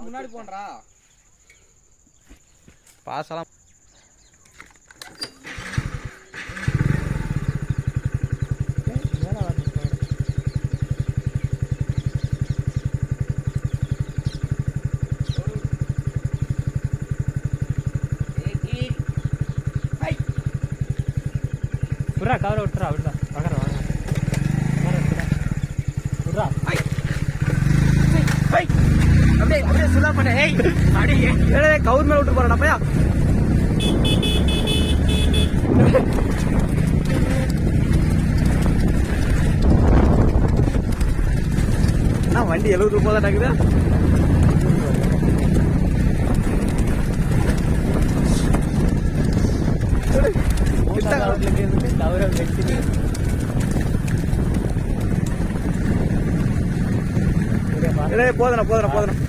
முன்னாடி போன்றா பாசலாம் புறா கவரை விட்டுறா அப்படிதான் வகர வாங்க புறா அப்படியே அப்படியே சுலா பண்ண ஏய் அப்படியே கவுர் மேல விட்டு போறடா பையா நான் வண்டி 70 ரூபாய் தான் நடக்குது போதும்